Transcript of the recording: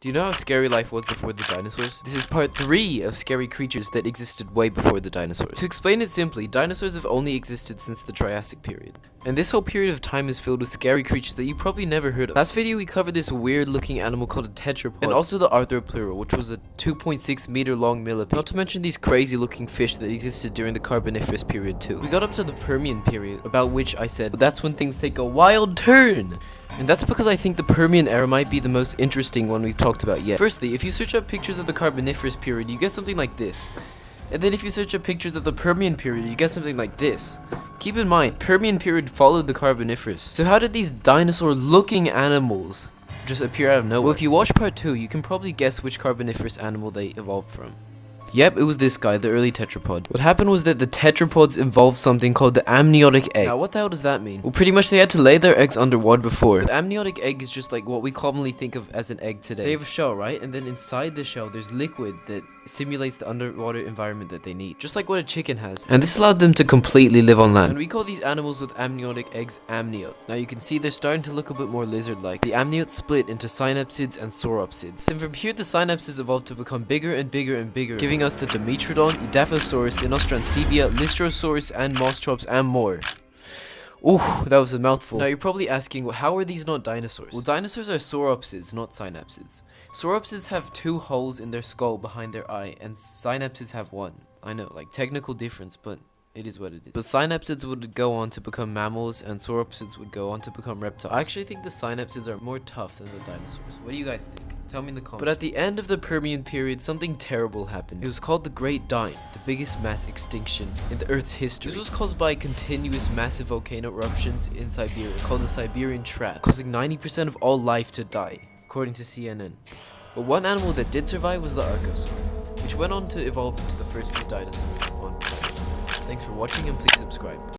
Do you know how scary life was before the dinosaurs? This is part 3 of scary creatures that existed way before the dinosaurs. To explain it simply, dinosaurs have only existed since the Triassic period. And this whole period of time is filled with scary creatures that you probably never heard of. Last video we covered this weird looking animal called a tetrapod, and also the arthropleura, which was a 2.6 meter long millipede. Not to mention these crazy looking fish that existed during the Carboniferous period too. We got up to the Permian period, about which I said, that's when things take a wild turn. And that's because I think the Permian era might be the most interesting one we've talked about yet. Firstly, if you search up pictures of the Carboniferous period, you get something like this. And then if you search up pictures of the Permian period, you get something like this. Keep in mind, Permian period followed the Carboniferous. So how did these dinosaur-looking animals just appear out of nowhere? Well, if you watch part 2, you can probably guess which Carboniferous animal they evolved from. Yep, it was this guy, the early tetrapod. What happened was that the tetrapods evolved something called the amniotic egg. Now, what the hell does that mean? Well, pretty much they had to lay their eggs underwater before. The amniotic egg is just like what we commonly think of as an egg today. They have a shell, right? And then inside the shell, there's liquid that simulates the underwater environment that they need. Just like what a chicken has. And this allowed them to completely live on land. And we call these animals with amniotic eggs amniotes. Now, you can see they're starting to look a bit more lizard-like. The amniotes split into synapsids and sauropsids. And from here, the synapses evolved to become bigger and bigger and bigger, giving us the Dimetrodon, Edaphosaurus, Inostrancevia, Lystrosaurus, and Moschops, and more. Ooh, that was a mouthful. Now you're probably asking, well, how are these not dinosaurs? Well, dinosaurs are sauropsids, not synapsids. Sauropsids have 2 holes in their skull behind their eye, and synapsids have 1. I know, like, technical difference, but it is what it is. But synapsids would go on to become mammals, and sauropsids would go on to become reptiles. I actually think the synapsids are more tough than the dinosaurs. What do you guys think? Tell me in the comments. But at the end of the Permian period, something terrible happened. It was called the Great Dine, the biggest mass extinction in the Earth's history. This was caused by continuous massive volcano eruptions in Siberia, called the Siberian Traps, causing 90% of all life to die, according to CNN. But one animal that did survive was the Archosaur, which went on to evolve into the first few dinosaurs on planet. Thanks for watching and please subscribe.